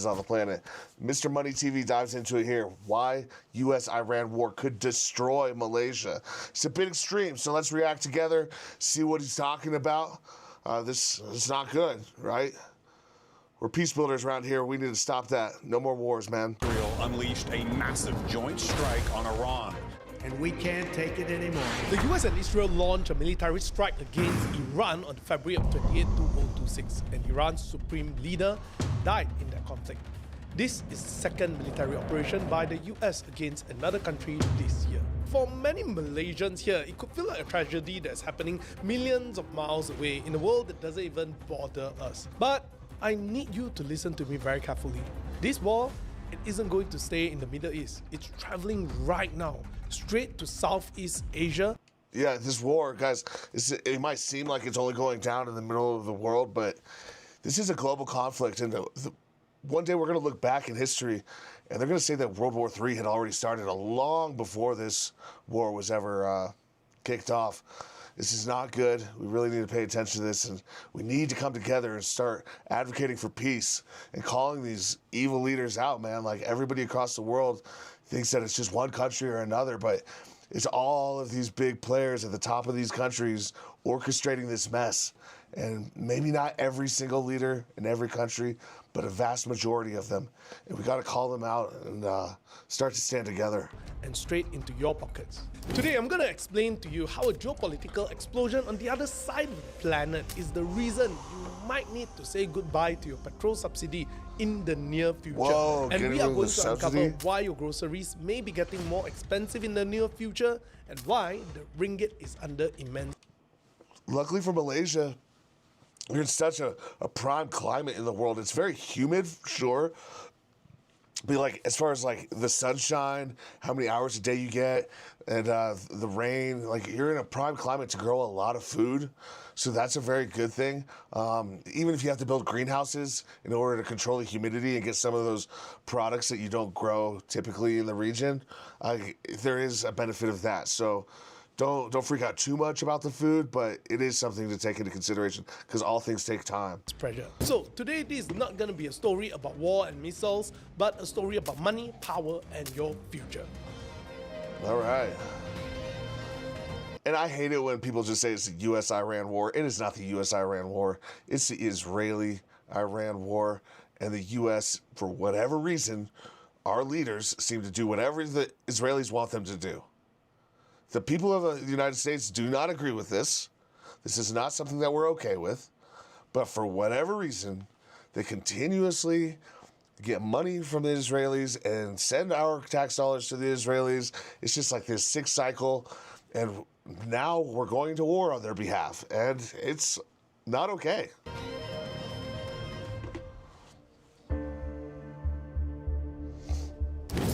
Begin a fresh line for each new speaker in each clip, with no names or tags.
on the planet. Mr. Money TV dives into it here. Why U.S.-Iran war could destroy Malaysia. It's a bit extreme, so let's react together, see what he's talking about. This is not good, right? We're peace builders around here. We need to stop that. No more wars, man.
Israel unleashed a massive joint strike on Iran.
And we can't take it anymore.
The US and Israel launched a military strike against Iran on February of 28, 2026, and Iran's supreme leader died in that conflict. This is the second military operation by the US against another country this year. For many Malaysians here, it could feel like a tragedy that's happening millions of miles away in a world that doesn't even bother us. But I need you to listen to me very carefully. This war, it isn't going to stay in the Middle East. It's traveling right now, straight to Southeast Asia.
Yeah, this war, guys, it might seem like it's only going down in the middle of the world, but this is a global conflict. And one day we're going to look back in history, and they're going to say that World War III had already started long before this war was ever kicked off. This is not good. We really need to pay attention to this, and we need to come together and start advocating for peace and calling these evil leaders out, man. Like, everybody across the world thinks that it's just one country or another, but it's all of these big players at the top of these countries orchestrating this mess. And maybe not every single leader in every country, but a vast majority of them. And we got to call them out and start to stand together.
And straight into your pockets. Today, I'm going to explain to you how a geopolitical explosion on the other side of the planet is the reason you might need to say goodbye to your petrol subsidy in the near future.
Whoa,
and we are going to
subsidy?
uncover why your groceries may be getting more expensive in the near future and why the ringgit is under immense.
Luckily for Malaysia, we're in such a prime climate in the world. It's very humid, sure. But like, as far as like the sunshine, how many hours a day you get, and the rain, like, you're in a prime climate to grow a lot of food. So that's a very good thing. Even if you have to build greenhouses in order to control the humidity and get some of those products that you don't grow typically in the region, there is a benefit of that. So don't freak out too much about the food, but it is something to take into consideration because all things take time.
Pressure. So today, this is not going to be a story about war and missiles, but a story about money, power, and your future.
All right. And I hate it when people just say it's the U.S.-Iran war. It is not the U.S.-Iran war. It's the Israeli-Iran war. And the U.S., for whatever reason, our leaders seem to do whatever the Israelis want them to do. The people of the United States do not agree with this. This is not something that we're okay with. But for whatever reason, they continuously get money from the Israelis and send our tax dollars to the Israelis. It's just like this sick cycle. And now we're going to war on their behalf. And it's not okay.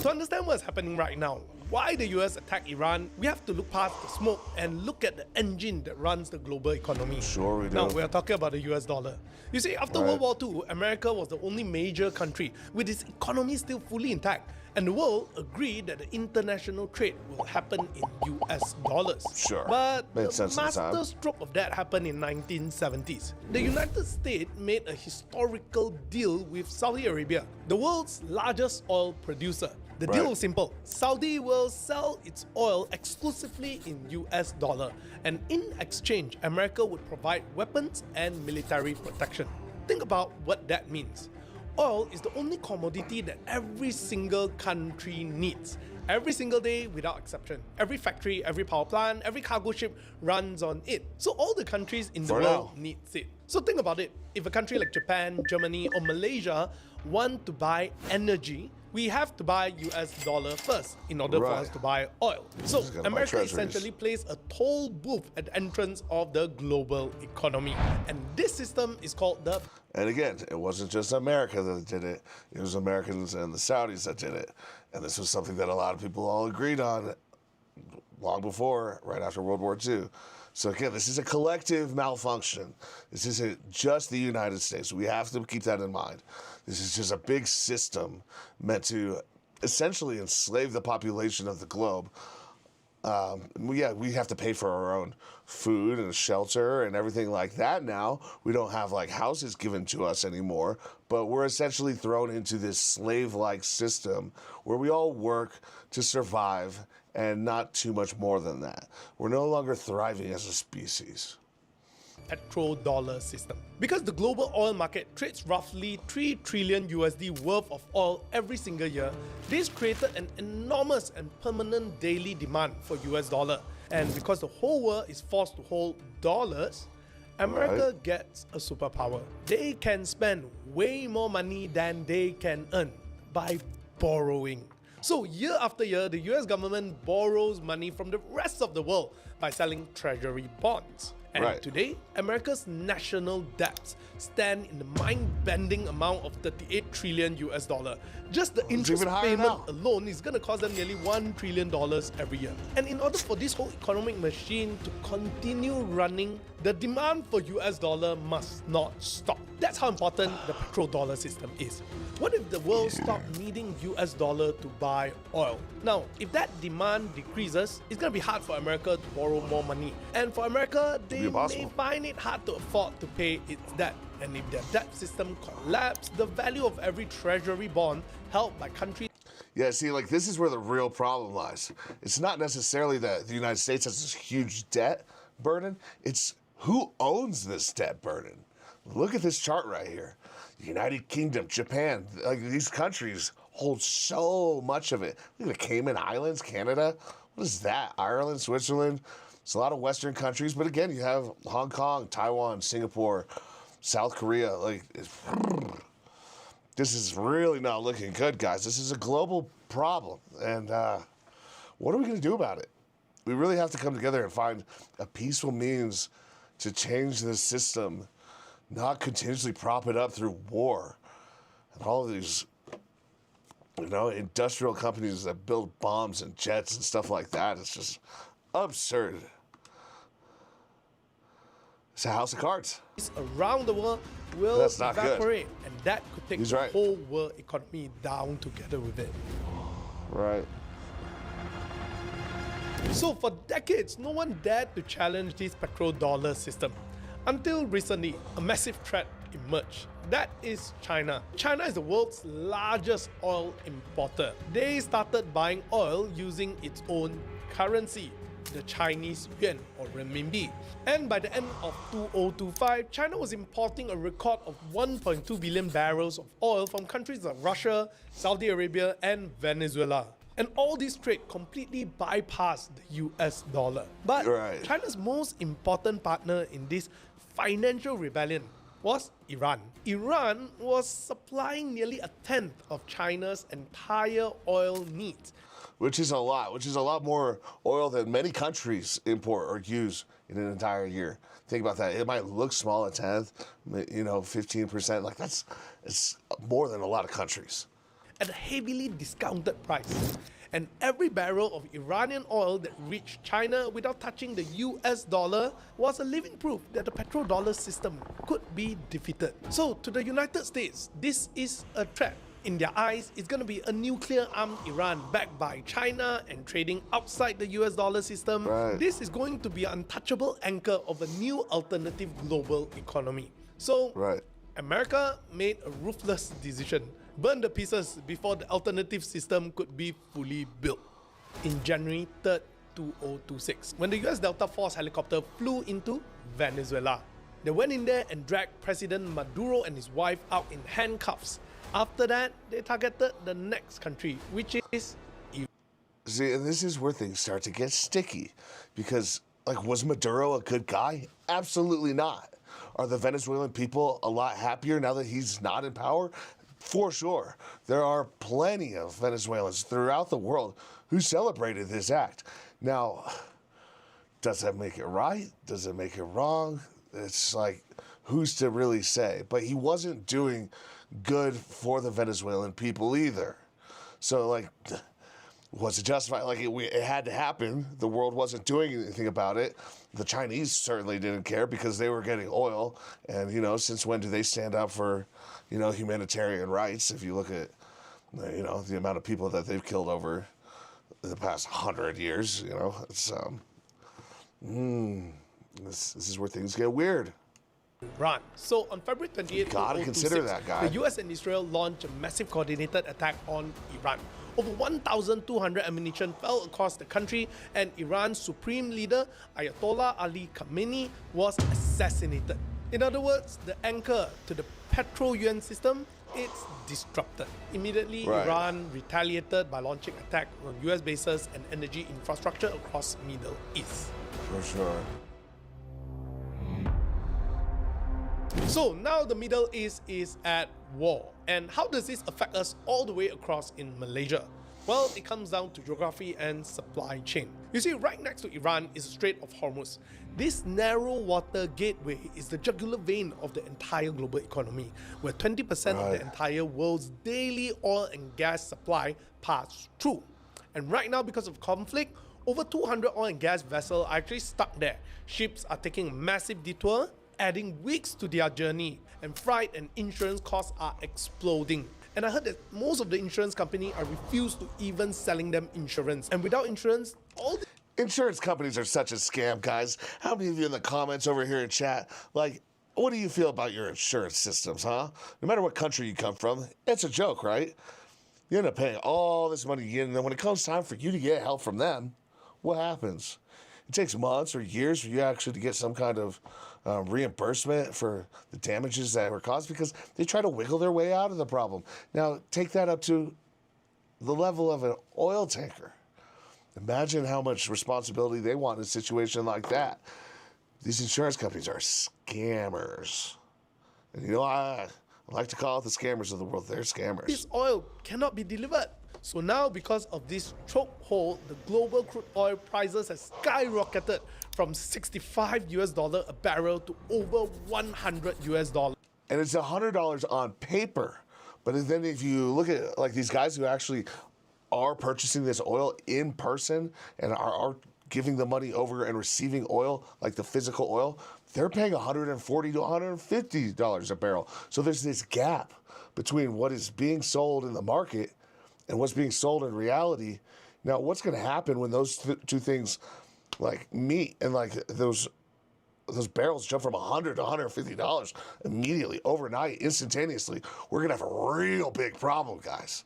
To understand what's happening right now, why the US attacked Iran, we have to look past the smoke and look at the engine that runs the global economy.
Sure we do.
Now, we are talking about the US dollar. You see, after World War II, America was the only major country with its economy still fully intact, and the world agreed that the international trade will happen in US dollars.
Sure.
But
Made
the
sense at the time.
master stroke of that happened in 1970s. The United States made a historical deal with Saudi Arabia, the world's largest oil producer. The deal was simple. Saudi will sell its oil exclusively in US dollar, and in exchange, America would provide weapons and military protection. Think about what that means. Oil is the only commodity that every single country needs. Every single day, without exception. Every factory, every power plant, every cargo ship runs on it. So all the countries in the world needs it. So think about it. If a country like Japan, Germany, or Malaysia want to buy energy, we have to buy US dollar first in order for us to buy oil. So America essentially plays a toll booth at the entrance of the global economy. And this system is called the...
And again, it wasn't just America that did it. It was Americans and the Saudis that did it. And this was something that a lot of people all agreed on long before, right after World War II. So again, this is a collective malfunction. This isn't just the United States. We have to keep that in mind. This is just a big system meant to essentially enslave the population of the globe We have to pay for our own food and shelter and everything like that now. We don't have like houses given to us anymore, but we're essentially thrown into this slave-like system where we all work to survive and not too much more than that. We're no longer thriving as a species.
Petrodollar system. Because the global oil market trades roughly 3 trillion USD worth of oil every single year, this created an enormous and permanent daily demand for US dollar. And because the whole world is forced to hold dollars, America gets a superpower. They can spend way more money than they can earn by borrowing. So year after year, the US government borrows money from the rest of the world by selling treasury bonds. And today, America's national debts stand in the mind-bending amount of 38 trillion US dollar. Just the interest payment alone is going to cost them nearly $1 trillion every year. And in order for this whole economic machine to continue running, the demand for US dollar must not stop. That's how important the petrodollar system is. What if the world stopped needing US dollar to buy oil? Now, if that demand decreases, it's going to be hard for America to borrow more money. And for America, they may find it hard to afford to pay its debt. And if their debt system collapses, the value of every treasury bond held by countries.
Yeah, see, like this is where the real problem lies. It's not necessarily that the United States has this huge debt burden. It's who owns this debt burden. Look at this chart right here. United Kingdom, Japan, like these countries hold so much of it. Look at the Cayman Islands, Canada. What is that? Ireland, Switzerland. It's a lot of Western countries, but again, you have Hong Kong, Taiwan, Singapore, South Korea. Like, this is really not looking good, guys. This is a global problem, and what are we going to do about it? We really have to come together and find a peaceful means to change this system, not continuously prop it up through war and all of these, industrial companies that build bombs and jets and stuff like that. It's just absurd. It's a house of cards.
Around the world will evaporate, and that could take the whole world economy down together with it.
Right.
So for decades, no one dared to challenge this petrodollar system. Until recently, a massive threat emerged. That is China. China is the world's largest oil importer. They started buying oil using its own currency, the Chinese yuan or renminbi. And by the end of 2025, China was importing a record of 1.2 billion barrels of oil from countries like Russia, Saudi Arabia, and Venezuela. And all this trade completely bypassed the US dollar. But China's most important partner in this financial rebellion was Iran. Iran was supplying nearly a tenth of China's entire oil needs.
Which is a lot more oil than many countries import or use in an entire year. Think about that. It might look small, a tenth, 15%. Like it's more than a lot of countries.
At a heavily discounted price. And every barrel of Iranian oil that reached China without touching the US dollar was a living proof that the petrodollar system could be defeated. So to the United States, this is a threat. In their eyes, it's going to be a nuclear-armed Iran backed by China and trading outside the US dollar system. This is going to be an untouchable anchor of a new alternative global economy. So America made a ruthless decision. Burn the pieces before the alternative system could be fully built. In January 3rd, 2026, when the US Delta Force helicopter flew into Venezuela, they went in there and dragged President Maduro and his wife out in handcuffs. After that, they targeted the next country, which is Iran.
See, and this is where things start to get sticky. Because, was Maduro a good guy? Absolutely not. Are the Venezuelan people a lot happier now that he's not in power? For sure. There are plenty of Venezuelans throughout the world who celebrated this act. Now, does that make it right? Does it make it wrong? It's like, who's to really say? But he wasn't doing good for the Venezuelan people either. So, was it justified? It had to happen. The world wasn't doing anything about it. The Chinese certainly didn't care because they were getting oil. And, since when do they stand up for, humanitarian rights? If you look at, the amount of people that they've killed over the past 100 years. You know, it's this is where things get weird.
Iran. So on February 28th,
Gotta consider that, guy.
the US and Israel launched a massive coordinated attack on Iran. Over 1,200 ammunition fell across the country, and Iran's supreme leader, Ayatollah Ali Khamenei, was assassinated. In other words, the anchor to the petro-yuan system, it's disrupted. Immediately,
Right.
Iran retaliated by launching attacks on US bases and energy infrastructure across Middle East.
For sure.
So now the Middle East is at war. And how does this affect us all the way across in Malaysia? Well, it comes down to geography and supply chain. You see, right next to Iran is the Strait of Hormuz. This narrow water gateway is the jugular vein of the entire global economy, where 20% of the entire world's daily oil and gas supply pass through. And right now, because of conflict, over 200 oil and gas vessels are actually stuck there. Ships are taking a massive detour, adding weeks to their journey, and freight and insurance costs are exploding. And I heard that most of the insurance companies are refused to even selling them insurance. And without insurance, all the
Insurance companies are such a scam, guys. How many of you in the comments over here in chat, like, what do you feel about your insurance systems, huh? No matter what country you come from, it's a joke, right? You end up paying all this money, and then when it comes time for you to get help from them, what happens? It takes months or years for you actually to get some kind of reimbursement for the damages that were caused because they try to wiggle their way out of the problem. Now, take that up to the level of an oil tanker. Imagine how much responsibility they want in a situation like that. These insurance companies are scammers. And you know, I like to call it the scammers of the world. They're scammers.
this oil cannot be delivered. So now, because of this chokehold, the global crude oil prices have skyrocketed from 65 US dollar a barrel to over 100 US dollar.
And it's $100 on paper. But then if you look at like these guys who actually are purchasing this oil in person and are giving the money over and receiving oil, like the physical oil, they're paying $140 to $150 a barrel. So there's this gap between what is being sold in the market and what's being sold in reality. Now, what's going to happen when those two things like meet and like those barrels jump from $100 to $150 immediately, overnight, instantaneously? We're going to have a real big problem, guys.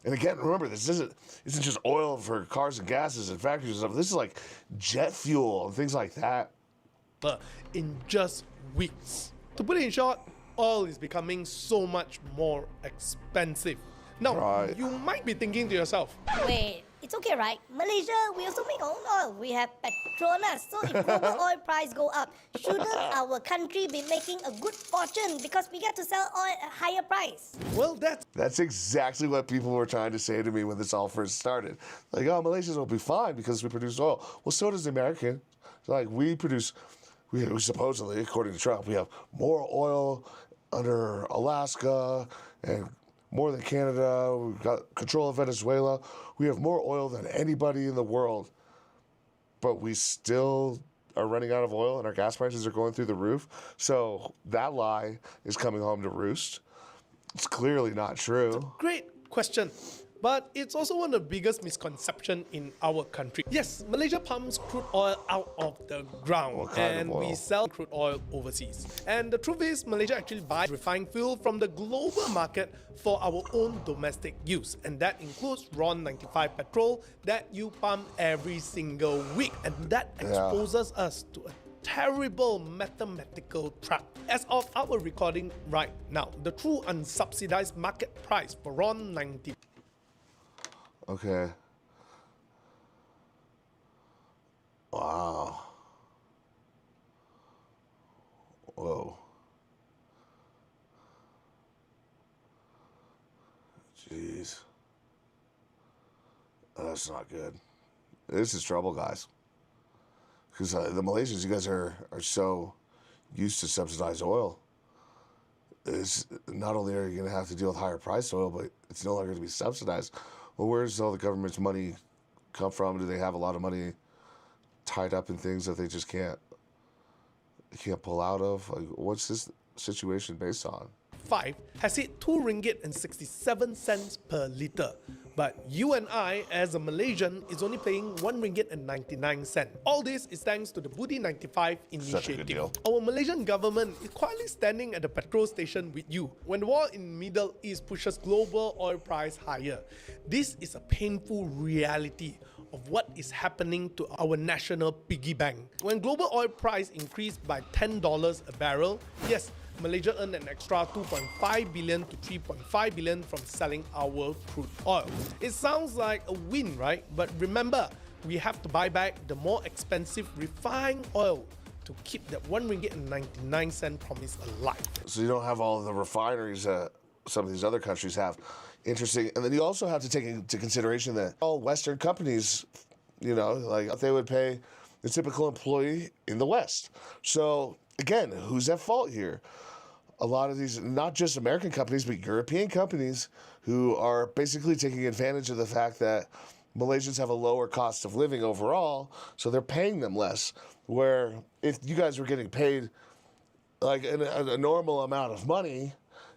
And again, remember, this isn't just oil for cars and gases and factories and stuff. This is like jet fuel and things like that.
In just weeks. To put it in short, oil is becoming so much more expensive. Now,
Right.
you might be thinking to yourself,
Wait, it's okay, right? Malaysia, we also make our own oil. We have Petronas. So if global oil price go up, shouldn't our country be making a good fortune because we get to sell oil at a higher price?
well,
That's exactly what people were trying to say to me when this all first started. Like, oh, Malaysians will be fine because we produce oil. Well, so does the American. Like, we supposedly, according to Trump, we have more oil under Alaska and more than Canada. We've got control of Venezuela. We have more oil than anybody in the world. But we still are running out of oil and our gas prices are going through the roof. So that lie is coming home to roost. It's clearly not true.
great question. But it's also one of the biggest misconceptions in our country. Yes, Malaysia pumps crude oil out of the ground
What kind of
and
oil?
we sell crude oil overseas. And the truth is, Malaysia actually buys refined fuel from the global market for our own domestic use. And that includes RON 95 petrol that you pump every single week. And that exposes us to a terrible mathematical trap. As of our recording right now, the true unsubsidized market price for RON 95
Okay. Wow. Whoa. Jeez. That's not good. This is trouble, guys. Because the Malaysians, you guys are so used to subsidized oil. It's not only are you going to have to deal with higher priced oil, but it's no longer going to be subsidized. Well, where does all the government's money come from? Do they have a lot of money tied up in things that they just can't pull out of? Like, what's this situation based on?
2025 has hit 2 ringgit and 67 cents per litre. But you and I, as a Malaysian, is only paying 1 ringgit and 99 cents. All this is thanks to the Budi 95
Such a good
initiative.
deal.
Our Malaysian government is quietly standing at the petrol station with you when the war in Middle East pushes global oil price higher. This is a painful reality of what is happening to our national piggy bank. When global oil price increased by $10 a barrel, yes, Malaysia earned an extra 2.5 billion to 3.5 billion from selling our crude oil. It sounds like a win, right? But remember, we have to buy back the more expensive refined oil to keep that 1 ringgit and 99 cent promise alive.
So you don't have all of the refineries that some of these other countries have. Interesting. And then you also have to take into consideration that all Western companies, you know, like they would pay the typical employee in the West. So again, who's at fault here? A lot of these, not just American companies, but European companies who are basically taking advantage of the fact that Malaysians have a lower cost of living overall, so they're paying them less. Where if you guys were getting paid like a normal amount of money,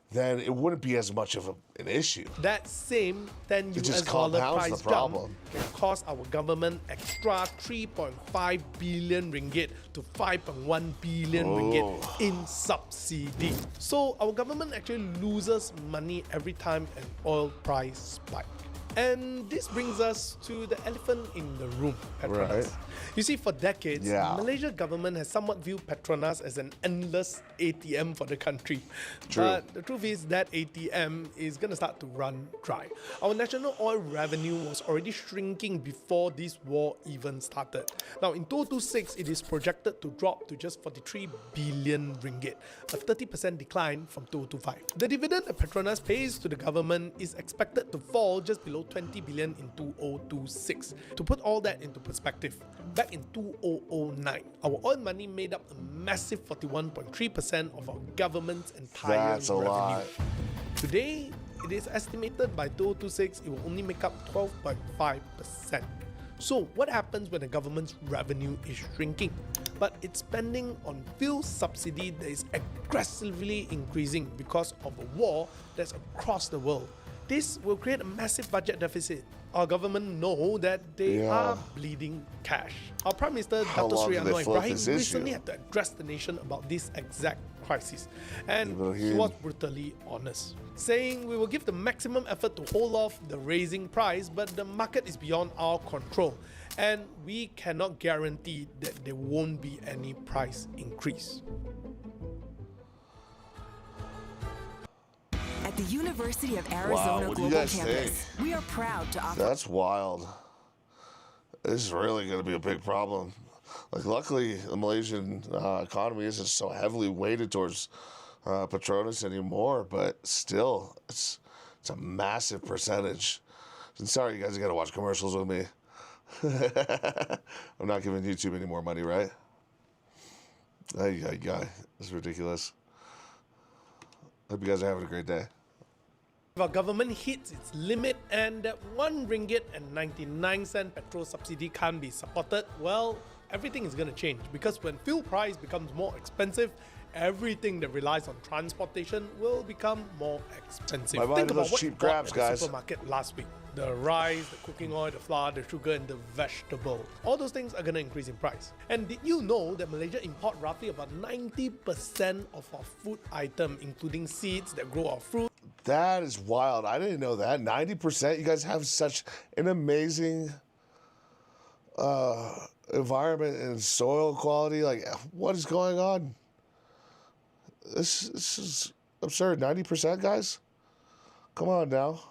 then it wouldn't be as much of an issue.
That same 10
It
US
just
dollar
compounds
price
the
jump
problem.
can cost our government extra 3.5 billion ringgit to 5.1 billion ringgit in subsidy. So our government actually loses money every time an oil price spikes. And this brings us to the elephant in the room, Petronas.
Right.
You see, for decades,
Yeah.
Malaysia government has somewhat viewed Petronas as an endless ATM for the country.
True.
But the truth is that ATM is going to start to run dry. Our national oil revenue was already shrinking before this war even started. Now, in 2026, it is projected to drop to just 43 billion ringgit, a 30% decline from 2025. The dividend that Petronas pays to the government is expected to fall just below 20 billion in 2026. To put all that into perspective, back in 2009, our oil money made up a massive 41.3% of our government's entire
That's a
revenue.
lot.
Today, it is estimated by 2026 it will only make up 12.5%. So what happens when the government's revenue is shrinking, but its spending on fuel subsidy that is aggressively increasing because of a war that's across the world? This will create a massive budget deficit. Our government know that they are bleeding cash. Our Prime Minister,
How
Dr.
long
Sri
do they
Anwar
float
Ibrahim,
this issue?
recently had to address the nation about this exact crisis. And he
Ibrahim.
was brutally honest, saying we will give the maximum effort to hold off the raising price, but the market is beyond our control. And we cannot guarantee that there won't be any price increase.
At the University of Arizona
what do you
Global
guys
Campus,
think?
we are proud to offer.
That's wild. This is really going to be a big problem. Like, luckily, the Malaysian economy isn't so heavily weighted towards Petronas anymore, but still, it's a massive percentage. And sorry, you guys, you got to watch commercials with me. I'm not giving YouTube any more money, right? Ay, it's ridiculous. Hope you guys are having a great day.
If our government hits its limit and that 1 ringgit and 99 cent petrol subsidy can't be supported, well, everything is going to change, because when fuel price becomes more expensive, everything that relies on transportation will become more expensive.
Bye-bye
Think
to
about
those
what
cheap
you bought
grabs,
at the
guys.
supermarket last week. The rice, the cooking oil, the flour, the sugar, and the vegetable. All those things are going to increase in price. And did you know that Malaysia import roughly about 90% of our food item, including seeds that grow our fruit?
That is wild. I didn't know that. 90%? You guys have such an amazing environment and soil quality. Like, what is going on? This is absurd. 90%, guys? Come on now.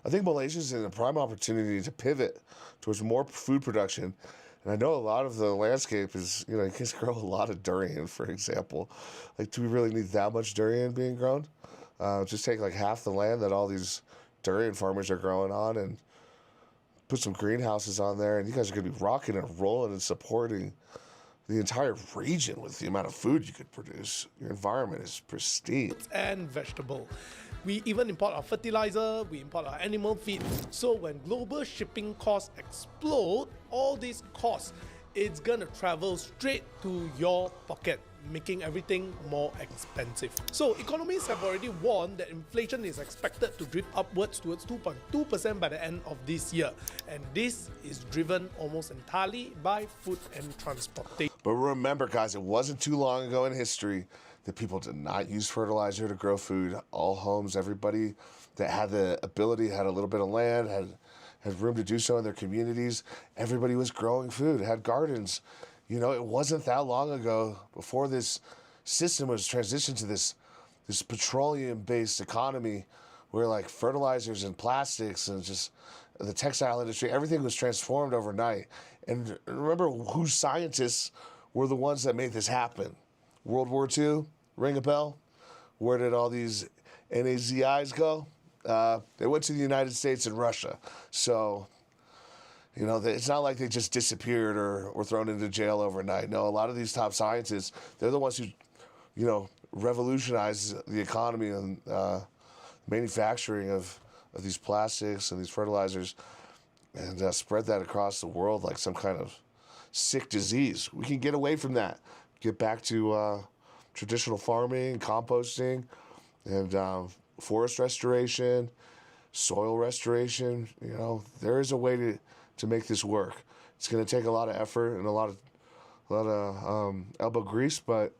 I think Malaysia's in a prime opportunity to pivot towards more food production. And I know a lot of the landscape is, you know, you can grow a lot of durian, for example. Like, do we really need that much durian being grown? Just take like half the land that all these durian farmers are growing on and put some greenhouses on there, and you guys are going to be rocking and rolling and supporting the entire region with the amount of food you could produce. Your environment is pristine.
And vegetable. We even import our fertilizer, we import our animal feed. So when global shipping costs explode, all these costs, it's gonna travel straight to your pocket. making everything more expensive. So economists have already warned that inflation is expected to drift upwards towards 2.2% by the end of this year. And this is driven almost entirely by food and transportation.
But remember, guys, it wasn't too long ago in history that people did not use fertilizer to grow food. All homes, everybody that had the ability, had a little bit of land, had room to do so in their communities, everybody was growing food, had gardens. You know, it wasn't that long ago before this system was transitioned to this petroleum-based economy where like fertilizers and plastics and just the textile industry, everything was transformed overnight. And remember whose scientists were the ones that made this happen? World War II, ring a bell? Where did all these NAZIs go? They went to the United States and Russia. So, you know, it's not like they just disappeared or were thrown into jail overnight. No, a lot of these top scientists, they're the ones who, you know, revolutionized the economy and manufacturing of these plastics and these fertilizers and spread that across the world like some kind of sick disease. We can get away from that. Get back to traditional farming, composting, and forest restoration, soil restoration. You know, there is a way to make this work. It's going to take a lot of effort and a lot of elbow grease, but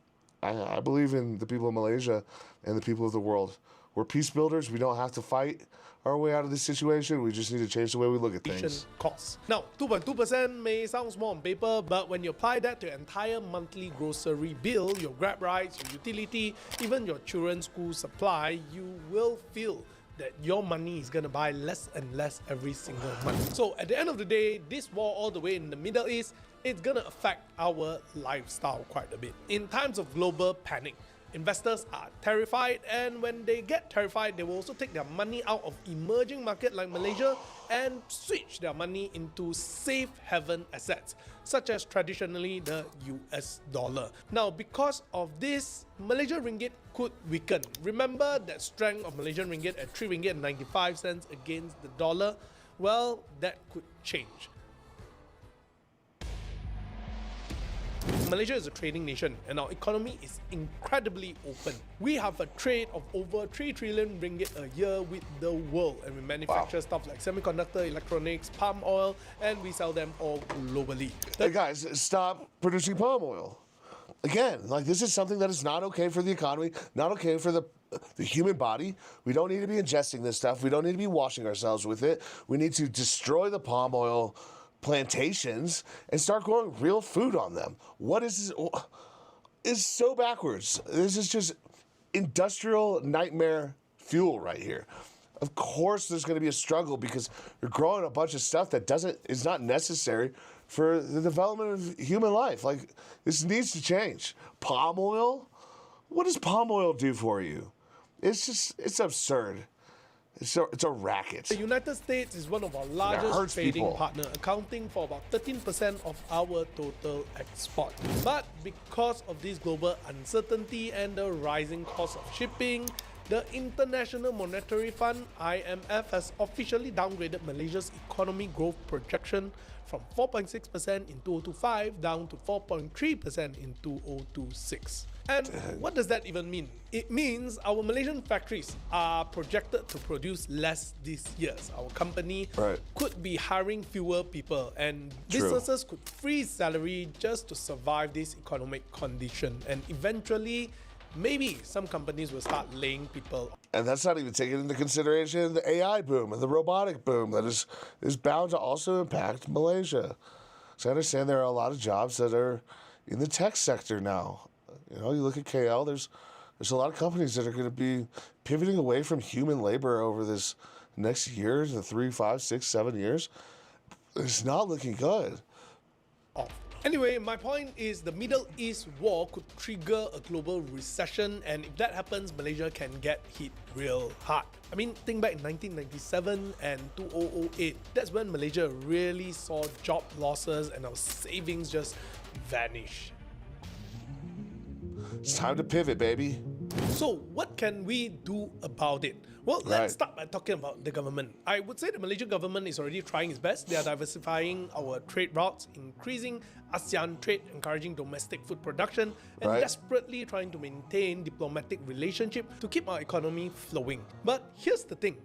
I believe in the people of Malaysia and the people of the world. We're peace builders. We don't have to fight our way out of this situation. We just need to change the way we look at things.
Costs. Now, 2.2% may sound small on paper, but when you apply that to your entire monthly grocery bill, your Grab rides, your utility, even your children's school supply, you will feel that your money is going to buy less and less every single month. So at the end of the day, this war all the way in the Middle East, it's going to affect our lifestyle quite a bit. In times of global panic, investors are terrified, and when they get terrified, they will also take their money out of emerging markets like Malaysia and switch their money into safe haven assets, such as traditionally the US dollar. Now, because of this, Malaysian ringgit could weaken. Remember that strength of Malaysian ringgit at 3 ringgit and 95 cents against the dollar? Well, that could change. Malaysia is a trading nation and our economy is incredibly open. We have a trade of over 3 trillion ringgit a year with the world, and we manufacture stuff like semiconductor, electronics, palm oil, and we sell them all globally.
Hey guys, stop producing palm oil. Again, like this is something that is not okay for the economy, not okay for the human body. We don't need to be ingesting this stuff. We don't need to be washing ourselves with it. We need to destroy the palm oil plantations and start growing real food on them. What is this? It's so backwards. This is just industrial nightmare fuel right here. Of course there's going to be a struggle because you're growing a bunch of stuff that is not necessary for the development of human life. Like, this needs to change. Palm oil? What does palm oil do for you? It's absurd. It's a racket.
The United States is one of our largest trading partners, accounting for about 13% of our total export. But because of this global uncertainty and the rising cost of shipping, the International Monetary Fund, IMF, has officially downgraded Malaysia's economy growth projection from 4.6% in 2025 down to 4.3% in 2026. And what does that even mean? It means our Malaysian factories are projected to produce less this year. Our company could be hiring fewer people, and businesses could freeze salary just to survive this economic condition. And eventually, maybe some companies will start laying people off.
And that's not even taking into consideration the AI boom and the robotic boom that is bound to also impact Malaysia. So I understand there are a lot of jobs that are in the tech sector now. You know, you look at KL, there's a lot of companies that are going to be pivoting away from human labor over this next year, the 3, 5, 6, 7 years. It's not looking good.
Anyway, my point is the Middle East war could trigger a global recession, and if that happens, Malaysia can get hit real hard. I mean, think back in 1997 and 2008. That's when Malaysia really saw job losses and our savings just vanish.
It's time to pivot, baby.
So what can we do about it? Well, let's start by talking about the government. I would say the Malaysian government is already trying its best. They are diversifying our trade routes, increasing ASEAN trade, encouraging domestic food production, and desperately trying to maintain diplomatic relationship to keep our economy flowing. But here's the thing.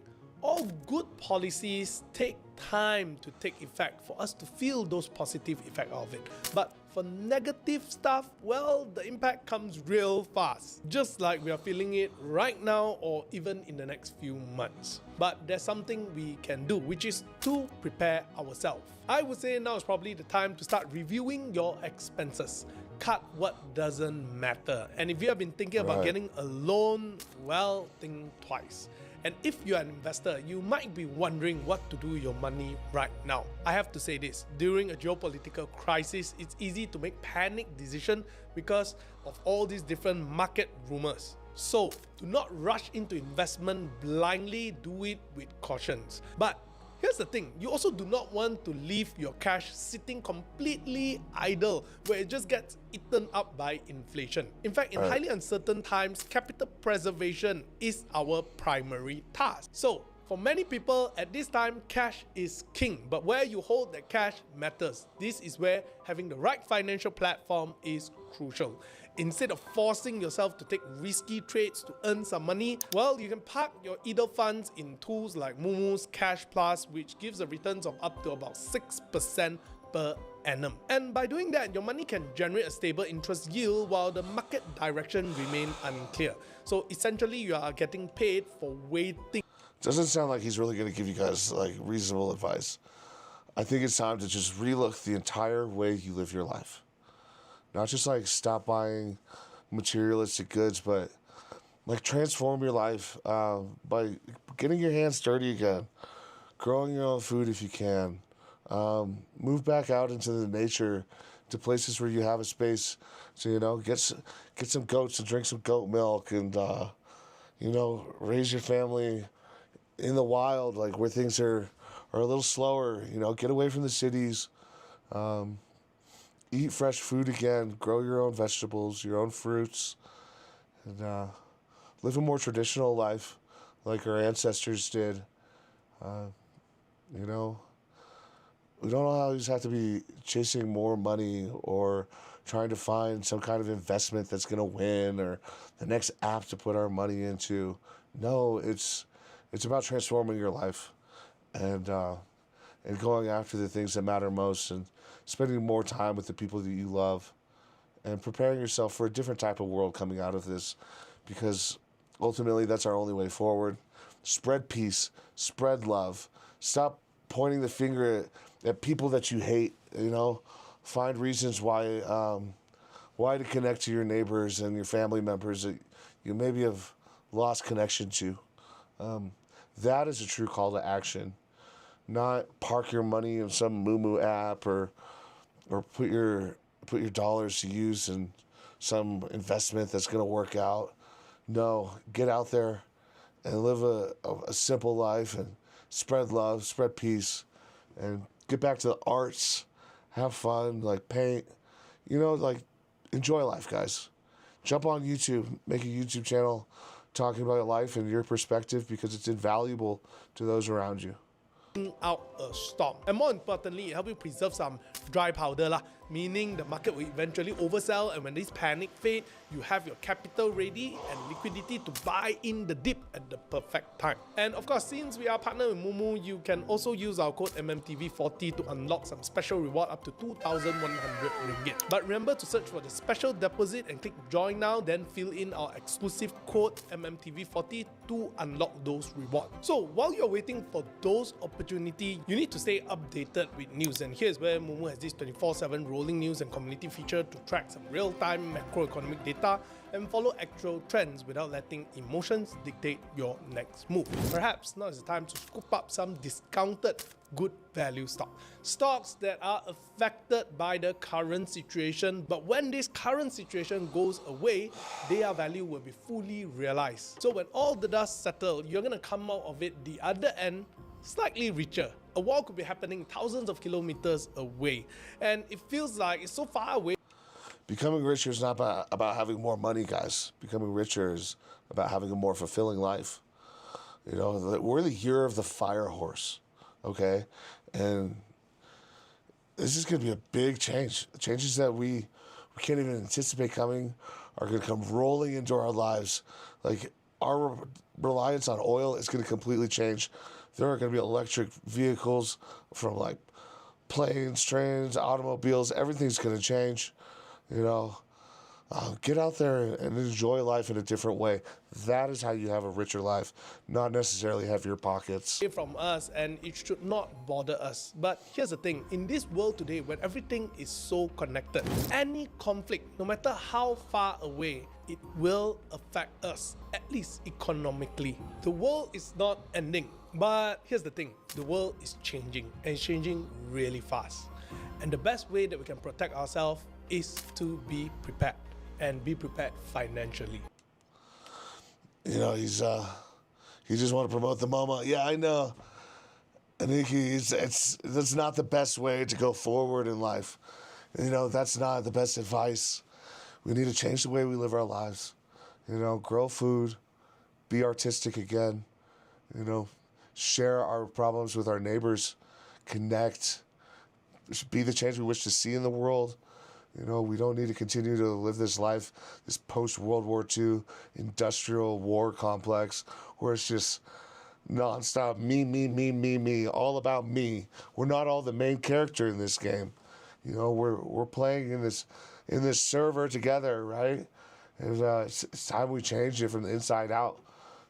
All good policies take time to take effect for us to feel those positive effects of it. But for negative stuff, well, the impact comes real fast. Just like we are feeling it right now or even in the next few months. But there's something we can do, which is to prepare ourselves. I would say now is probably the time to start reviewing your expenses. Cut what doesn't matter. And if you have been thinking about getting a loan, well, think twice. And if you're an investor, you might be wondering what to do with your money right now. I have to say this, during a geopolitical crisis, it's easy to make panic decisions because of all these different market rumors. So, do not rush into investment blindly, do it with cautions. But here's the thing, you also do not want to leave your cash sitting completely idle where it just gets eaten up by inflation. In fact, in highly uncertain times, capital preservation is our primary task. So, for many people at this time, cash is king, but where you hold that cash matters. This is where having the right financial platform is crucial. Instead of forcing yourself to take risky trades to earn some money, well, you can park your idle funds in tools like Mumu's Cash Plus, which gives a returns of up to about 6% per annum. And by doing that, your money can generate a stable interest yield while the market direction remain unclear. So essentially, you are getting paid for waiting.
Doesn't sound like he's really going to give you guys like reasonable advice. I think it's time to just relook the entire way you live your life. Not just like stop buying materialistic goods, but like transform your life by getting your hands dirty again, growing your own food if you can, move back out into the nature, to places where you have a space to, you know, get some goats and drink some goat milk and, you know, raise your family in the wild, like where things are a little slower, you know, get away from the cities. Eat fresh food again, grow your own vegetables, your own fruits, and live a more traditional life like our ancestors did. You know, we don't always have to be chasing more money or trying to find some kind of investment that's going to win or the next app to put our money into. No, it's about transforming your life and going after the things that matter most and spending more time with the people that you love and preparing yourself for a different type of world coming out of this, because ultimately that's our only way forward. Spread peace, spread love. Stop pointing the finger at people that you hate, you know. Find reasons why to connect to your neighbors and your family members that you maybe have lost connection to. That is a true call to action. Not park your money in some moo app or put your dollars to use in some investment that's going to work out. No, get out there and live a simple life and spread love, spread peace, and get back to the arts. Have fun, like paint. You know, like enjoy life, guys. Jump on YouTube, make a YouTube channel talking about life and your perspective because it's invaluable to those around you.
Out a storm. And more importantly, it helps you preserve some dry powder lah, meaning the market will eventually oversell, and when this panic fade, you have your capital ready and liquidity to buy in the dip at the perfect time. And of course, since we are partnered with Mumu, you can also use our code MMTV40 to unlock some special reward up to 2,100 ringgit. But remember to search for the special deposit and click join now, then fill in our exclusive code MMTV40 to unlock those rewards. So while you're waiting for those opportunities, you need to stay updated with news, and here's where Mumu has this 24/7 rolling news and community feature to track some real-time macroeconomic data and follow actual trends without letting emotions dictate your next move. Perhaps now is the time to scoop up some discounted good value stock. Stocks that are affected by the current situation, but when this current situation goes away, their value will be fully realized. So when all the dust settles, you're gonna come out of it the other end slightly richer. A war could be happening thousands of kilometers away, and it feels like it's so far away.
becoming richer is not about having more money, guys. Becoming richer is about having a more fulfilling life. You know, we're the year of the fire horse, okay? And this is going to be a big change. Changes that we can't even anticipate coming are going to come rolling into our lives. Like, our reliance on oil is going to completely change. There are going to be electric vehicles from, like, planes, trains, automobiles. Everything's going to change, you know. Get out there and enjoy life in a different way. That is how you have a richer life, not necessarily heavier pockets.
From us, and it should not bother us. But here's the thing, in this world today where everything is so connected, any conflict, no matter how far away, it will affect us, at least economically. The world is not ending, but here's the thing, the world is changing, and changing really fast. And the best way that we can protect ourselves is to be prepared, and be prepared financially.
You know, he just want to promote the MoMA. Yeah, I know. I think that's not the best way to go forward in life. You know, that's not the best advice. We need to change the way we live our lives. You know, grow food, be artistic again. You know, share our problems with our neighbors, connect, be the change we wish to see in the world. You know, we don't need to continue to live this life, this post-World War II industrial war complex where it's just nonstop me, all about me. We're not all the main character in this game. You know, we're playing in this server together, right? And it's time we change it from the inside out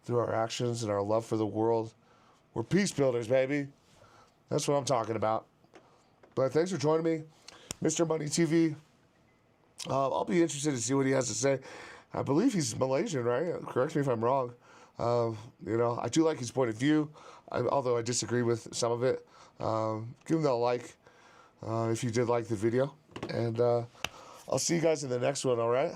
through our actions and our love for the world. We're peace builders, baby. That's what I'm talking about. But thanks for joining me, Mr. Money TV. I'll be interested to see what he has to say. I believe he's Malaysian, right? Correct me if I'm wrong. You know, I do like his point of view, although I disagree with some of it. Give him that like if you did like the video. And I'll see you guys in the next one, all right?